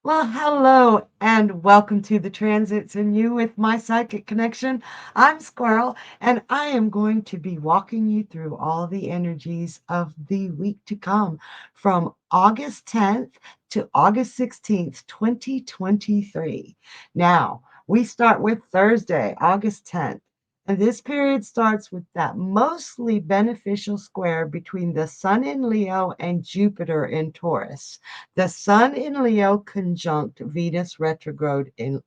Well, hello and welcome to the Transits and You with my psychic connection. I'm Squirrel, and I am going to be walking you through all the energies of the week to come from August 10th to August 16th, 2023. Now, we start with Thursday, August 10th. And this period starts with that mostly beneficial square between the Sun in Leo and Jupiter in Taurus. The Sun in Leo conjunct Venus retrograde in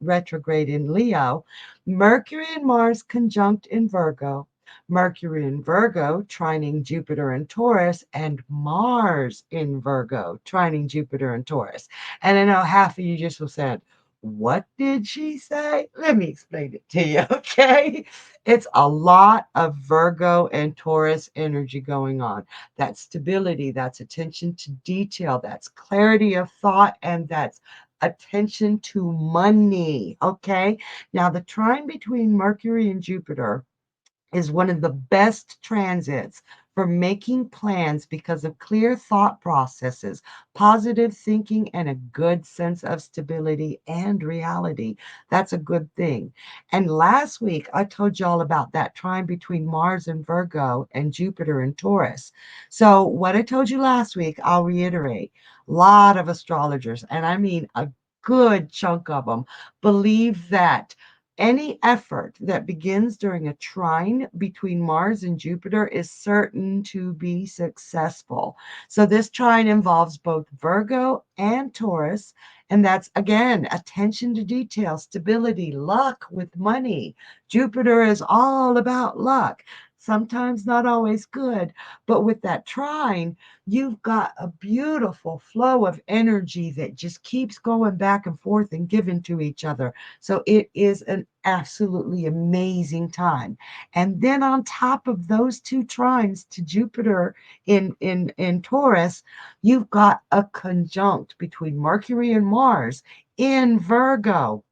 Leo, Mercury and Mars conjunct in Virgo, Mercury in Virgo trining Jupiter in Taurus, and Mars in Virgo trining Jupiter in Taurus. And I know half of you just said, what did she say? Let me explain it to you, okay? It's a lot of Virgo and Taurus energy going on. That's stability, that's attention to detail, that's clarity of thought, and that's attention to money, okay? Now, the trine between Mercury and Jupiter is one of the best transits for making plans because of clear thought processes, positive thinking, and a good sense of stability and reality. That's a good thing. And last week, I told y'all about that trine between Mars and Virgo and Jupiter and Taurus. So, what I told you last week, I'll reiterate. A lot of astrologers, and I mean a good chunk of them, believe that any effort that begins during a trine between Mars and Jupiter is certain to be successful. So this trine involves both Virgo and Taurus, and that's again attention to detail, stability, luck with money. Jupiter is all about luck. Sometimes not always good, but with that trine, you've got a beautiful flow of energy that just keeps going back and forth and giving to each other. So it is an absolutely amazing time. And then on top of those two trines to Jupiter in Taurus, you've got a conjunct between Mercury and Mars in Virgo,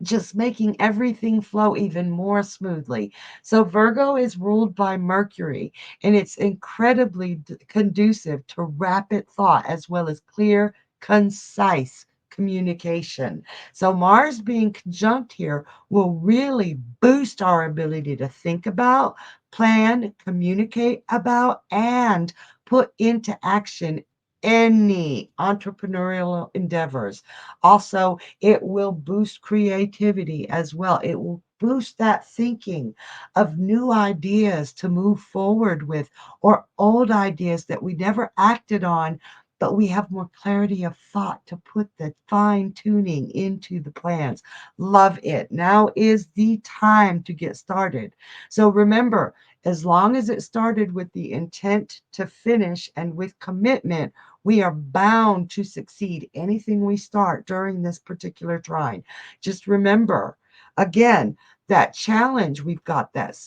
just making everything flow even more smoothly. So Virgo is ruled by Mercury, and it's incredibly conducive to rapid thought as well as clear, concise communication. So Mars being conjunct here will really boost our ability to think about, plan, communicate about, and put into action any entrepreneurial endeavors. Also, it will boost creativity as well. It will boost that thinking of new ideas to move forward with, or old ideas that we never acted on, but we have more clarity of thought to put the fine tuning into the plans. Love it. Now is the time to get started. So remember, as long as it started with the intent to finish and with commitment, we are bound to succeed anything we start during this particular trine. Just remember, again, that challenge, we've got that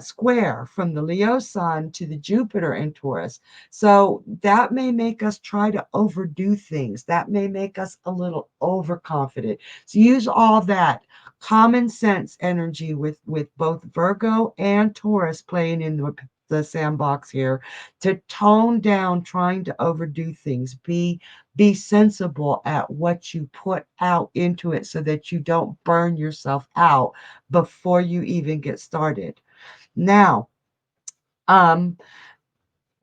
square from the Leo sun to the Jupiter in Taurus. So that may make us try to overdo things. That may make us a little overconfident. So use all that common sense energy with both Virgo and Taurus playing in the sandbox here to tone down trying to overdo things. Be sensible at what you put out into it so that you don't burn yourself out before you even get started. Now, um,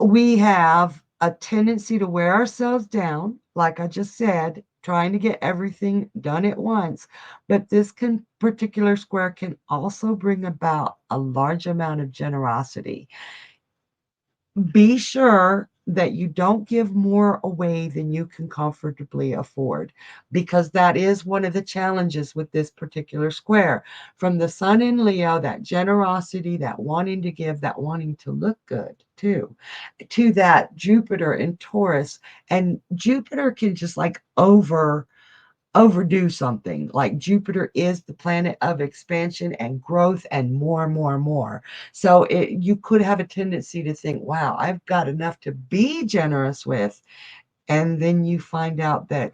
we have a tendency to wear ourselves down, like I just said, trying to get everything done at once. But this particular square can also bring about a large amount of generosity. Be sure that you don't give more away than you can comfortably afford, because that is one of the challenges with this particular square. From the sun in Leo, that generosity, that wanting to give, that wanting to look good too, to that Jupiter in Taurus. And Jupiter can just like overdo something. Like Jupiter is the planet of expansion and growth and more and more and more. So you could have a tendency to think, wow, I've got enough to be generous with. and then you find out that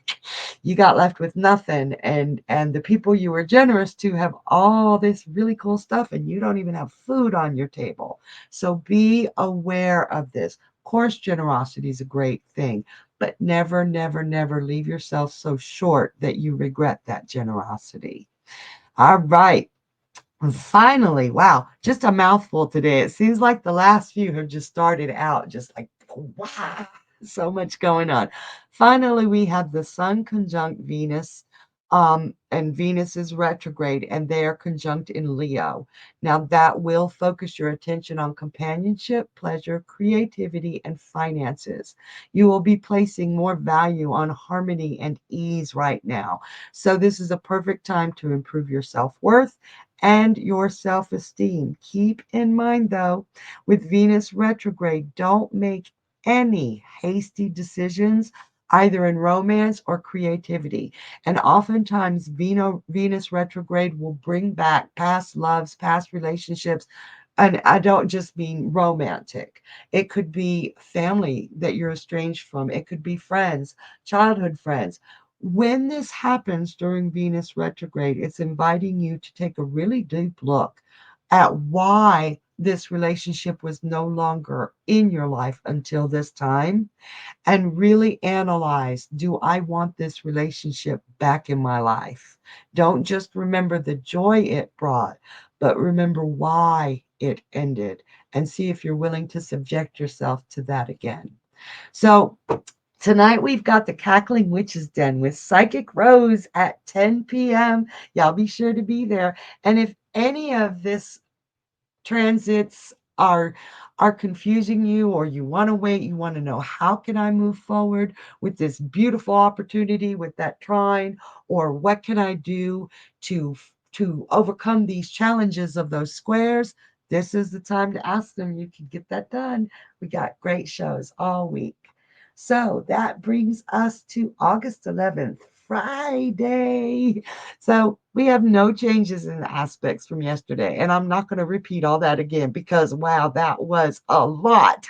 you got left with nothing, and the people you were generous to have all this really cool stuff and you don't even have food on your table. So be aware of this. Of course, generosity is a great thing, but never, never, never leave yourself so short that you regret that generosity. All right. And finally, wow, just a mouthful today. It seems like the last few have just started out just like, wow, so much going on. Finally, we have the Sun conjunct Venus, and Venus is retrograde, and they are conjunct in Leo. Now, that will focus your attention on companionship, pleasure, creativity, and finances. You will be placing more value on harmony and ease right now. So, this is a perfect time to improve your self worth and your self esteem. Keep in mind, though, with Venus retrograde, don't make any hasty decisions either in romance or creativity. And oftentimes, Venus retrograde will bring back past loves, past relationships. And I don't just mean romantic. It could be family that you're estranged from. It could be friends, childhood friends. When this happens during Venus retrograde, it's inviting you to take a really deep look at why this relationship was no longer in your life until this time, and really analyze, do I want this relationship back in my life? Don't just remember the joy it brought, but remember why it ended and see if you're willing to subject yourself to that again. So, tonight we've got the Cackling Witch's Den with Psychic Rose at 10 p.m. Y'all be sure to be there. And if any of this transits are confusing you, or you want to wait, you want to know how can I move forward with this beautiful opportunity with that trine, or what can I do to to overcome these challenges of those squares, this is the time to ask them. You can get that done. We got great shows all week. So that brings us to August 11th, Friday. So we have no changes in the aspects from yesterday. And I'm not going to repeat all that again because, wow, that was a lot.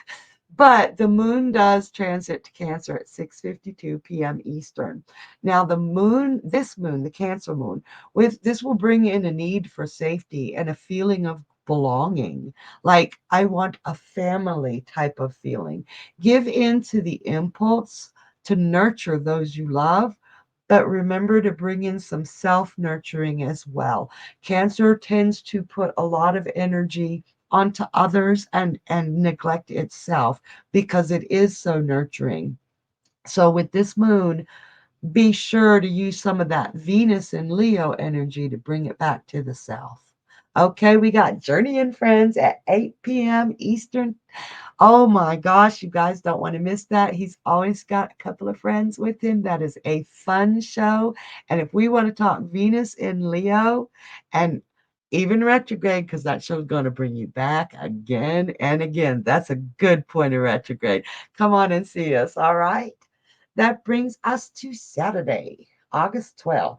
But the moon does transit to Cancer at 6:52 p.m. Eastern. Now, this moon, the Cancer moon, with this will bring in a need for safety and a feeling of belonging. Like, I want a family type of feeling. Give in to the impulse to nurture those you love, but remember to bring in some self nurturing as well. Cancer tends to put a lot of energy onto others and neglect itself because it is so nurturing. So with this moon, be sure to use some of that Venus and Leo energy to bring it back to the self. Okay, we got Journey and Friends at 8 p.m. Eastern. Oh my gosh, you guys don't want to miss that. He's always got a couple of friends with him. That is a fun show. And if we want to talk Venus in Leo and even retrograde, because that show is going to bring you back again and again. That's a good point of retrograde. Come on and see us. All right. That brings us to Saturday, August 12th.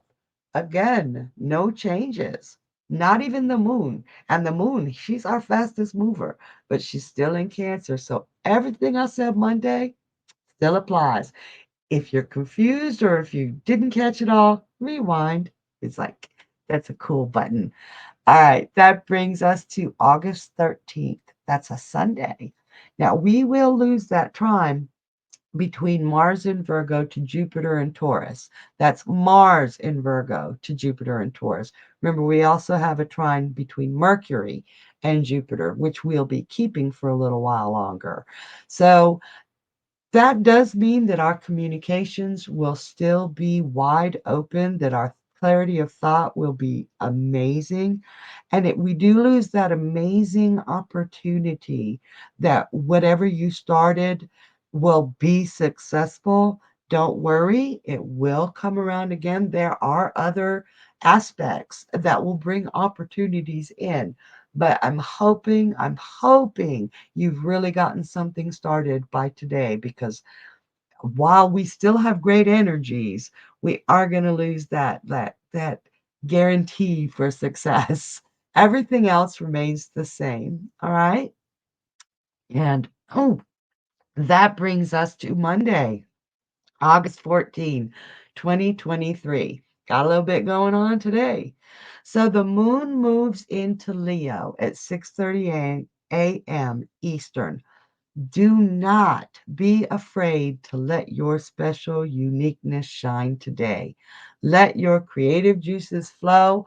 Again, no changes. Not even the moon. And the moon, she's our fastest mover, but she's still in Cancer. So everything I said Monday still applies. If you're confused or if you didn't catch it all, rewind. It's like, that's a cool button. All right, that brings us to August 13th. That's a Sunday. Now, we will lose that trine between Mars in Virgo to Jupiter in Taurus. That's Mars in Virgo to Jupiter in Taurus. Remember, we also have a trine between Mercury and Jupiter, which we'll be keeping for a little while longer. So that does mean that our communications will still be wide open, that our clarity of thought will be amazing. And we do lose that amazing opportunity that whatever you started will be successful. Don't worry, it will come around again. There are other aspects that will bring opportunities in. But I'm hoping you've really gotten something started by today, because while we still have great energies, we are going to lose that guarantee for success. Everything else remains the same. All right. And that brings us to Monday. August 14, 2023. Got a little bit going on today. So the moon moves into Leo at 6:30 a.m. Eastern. Do not be afraid to let your special uniqueness shine today. Let your creative juices flow.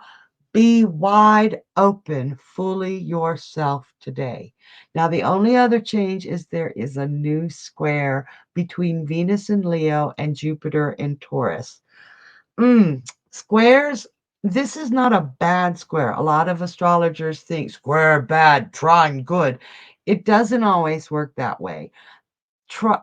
Be wide open, fully yourself today. Now, the only other change is there is a new square between Venus and Leo and Jupiter in Taurus. Squares, this is not a bad square. A lot of astrologers think square bad, trine good. It doesn't always work that way. Tri-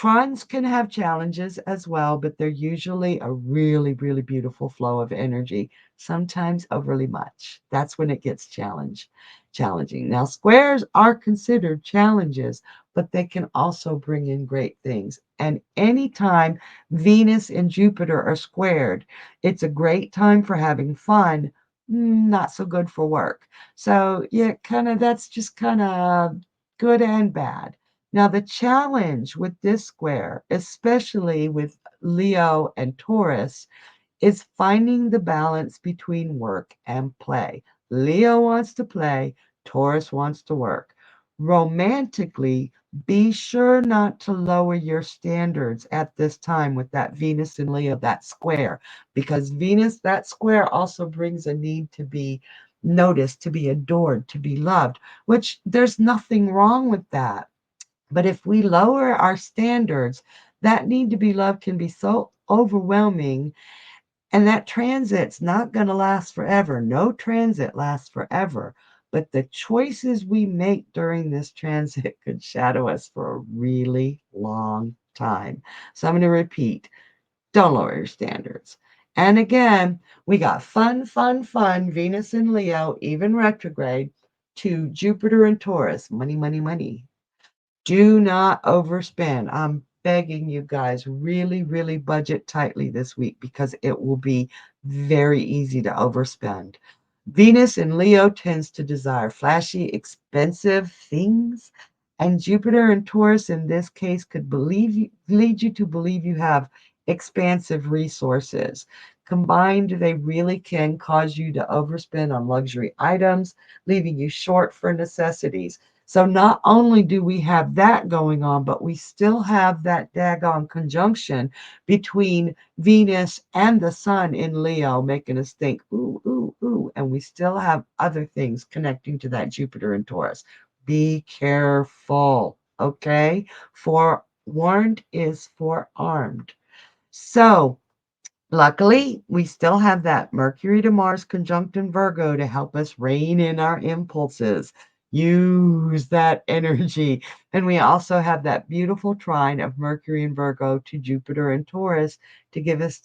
Trines can have challenges as well, but they're usually a really, really beautiful flow of energy, sometimes overly much. That's when it gets challenging. Now, squares are considered challenges, but they can also bring in great things. And anytime Venus and Jupiter are squared, it's a great time for having fun, not so good for work. So, yeah, that's just kind of good and bad. Now, the challenge with this square, especially with Leo and Taurus, is finding the balance between work and play. Leo wants to play, Taurus wants to work. Romantically, be sure not to lower your standards at this time with that Venus and Leo, that square, because Venus, that square also brings a need to be noticed, to be adored, to be loved, which there's nothing wrong with that. But if we lower our standards, that need to be loved can be so overwhelming, and that transit's not going to last forever. No transit lasts forever. But the choices we make during this transit could shadow us for a really long time. So I'm going to repeat, don't lower your standards. And again, we got fun, Venus and Leo, even retrograde, to Jupiter and Taurus, money, money, money. Do not overspend. I'm begging you guys, really, really budget tightly this week because it will be very easy to overspend. Venus in Leo tends to desire flashy, expensive things, and Jupiter in Taurus in this case could lead you to believe you have expansive resources. Combined, they really can cause you to overspend on luxury items, leaving you short for necessities. So not only do we have that going on, but we still have that daggone conjunction between Venus and the Sun in Leo, making us think, ooh, ooh, ooh. And we still have other things connecting to that Jupiter and Taurus. Be careful, okay? Forewarned is forearmed. So, luckily, we still have that Mercury to Mars conjunct in Virgo to help us rein in our impulses. Use that energy. And we also have that beautiful trine of Mercury and Virgo to Jupiter and Taurus to give us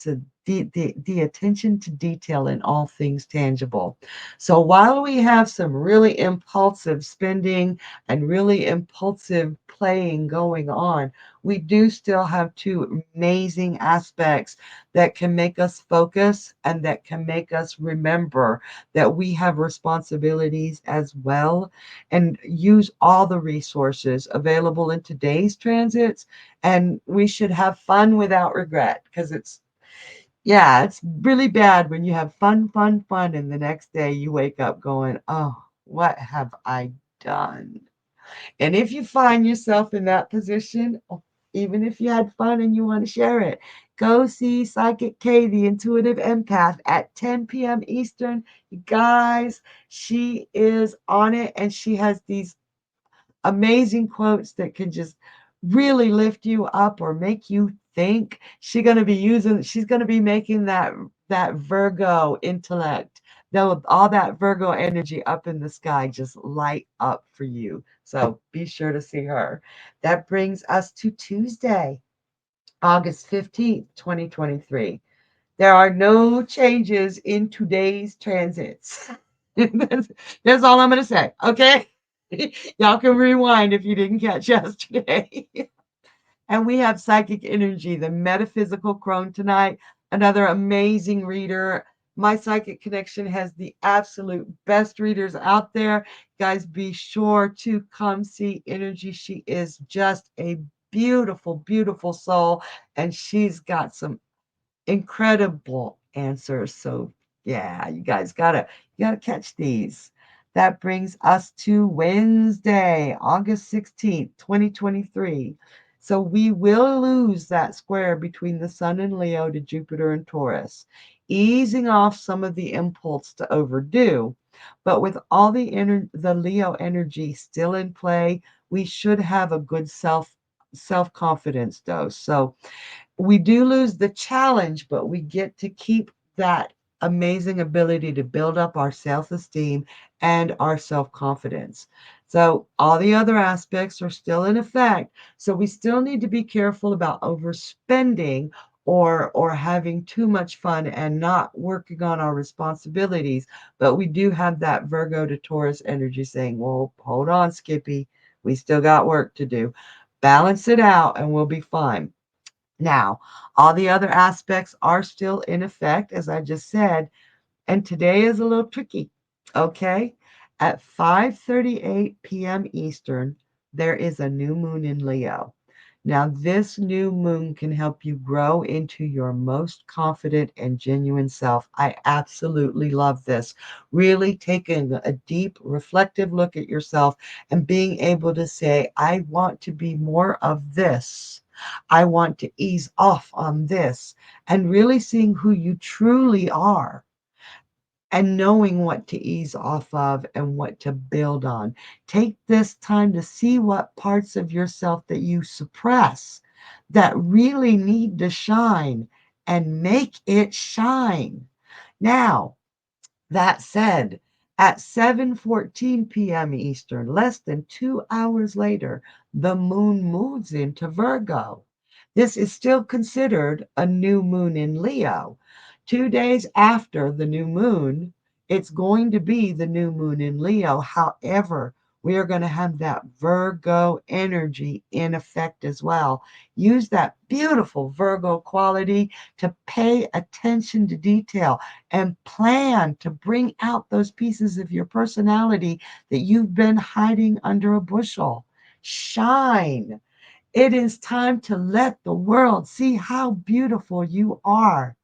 the attention to detail in all things tangible. So while we have some really impulsive spending and really impulsive playing going on, we do still have two amazing aspects that can make us focus and that can make us remember that we have responsibilities as well and use all the resources available in today's transits. And we should have fun without regret because yeah, it's really bad when you have fun, and the next day you wake up going, oh, what have I done? And if you find yourself in that position, even if you had fun and you want to share it, go see Psychic K, the intuitive empath, at 10 p.m. Eastern. You guys, she is on it and she has these amazing quotes that can just really lift you up or make you think. She's going to be making that Virgo intellect, though all that Virgo energy up in the sky just light up for you. So be sure to see her. That brings us to Tuesday, August 15th, 2023. There are no changes in today's transits. That's all I'm going to say. Okay. Y'all can rewind if you didn't catch yesterday. And we have psychic energy, the metaphysical crone tonight, another amazing reader. My Psychic Connection has the absolute best readers out there. Guys, be sure to come see Energy. She is just a beautiful, beautiful soul, and she's got some incredible answers. So yeah, you guys gotta catch these. That brings us to Wednesday, August 16th, 2023. So we will lose that square between the Sun and Leo to Jupiter and Taurus, easing off some of the impulse to overdo. But with all the Leo energy still in play, we should have a good self-confidence dose. So we do lose the challenge, but we get to keep that amazing ability to build up our self esteem and our self confidence. So, all the other aspects are still in effect. So, we still need to be careful about overspending or having too much fun and not working on our responsibilities. But we do have that Virgo to Taurus energy saying, well, hold on, Skippy. We still got work to do. Balance it out and we'll be fine. Now, all the other aspects are still in effect, as I just said, and today is a little tricky. Okay? At 5:38 p.m. Eastern, there is a new moon in Leo. Now, this new moon can help you grow into your most confident and genuine self. I absolutely love this. Really taking a deep, reflective look at yourself and being able to say, I want to be more of this. I want to ease off on this, and really seeing who you truly are and knowing what to ease off of and what to build on. Take this time to see what parts of yourself that you suppress that really need to shine and make it shine. Now, that said, at 7:14 p.m. Eastern, less than 2 hours later, the moon moves into Virgo. This is still considered a new moon in Leo. 2 days after the new moon, it's going to be the new moon in Leo. However, we are going to have that Virgo energy in effect as well. Use that beautiful Virgo quality to pay attention to detail and plan to bring out those pieces of your personality that you've been hiding under a bushel. Shine. It is time to let the world see how beautiful you are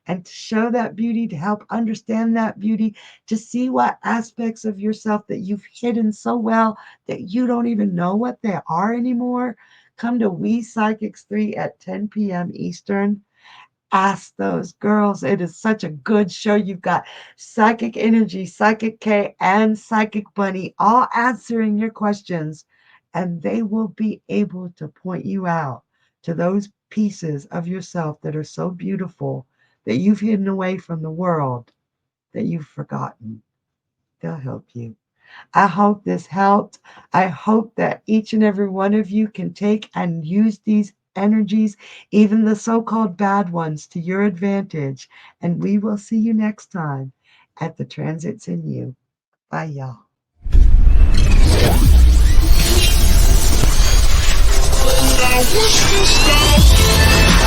and to show that beauty, to help understand that beauty, to see what aspects of yourself that you've hidden so well that you don't even know what they are anymore. Come to We Psychics 3 at 10 p.m. Eastern. Ask those girls. It is such a good show. You've got Psychic Energy, Psychic K, and Psychic Bunny all answering your questions, and they will be able to point you out to those pieces of yourself that are so beautiful that you've hidden away from the world, that you've forgotten. They'll help you. I hope this helped. I hope that each and every one of you can take and use these energies, even the so called bad ones, to your advantage. And we will see you next time at the Transits in You. Bye, y'all. Now what's this now?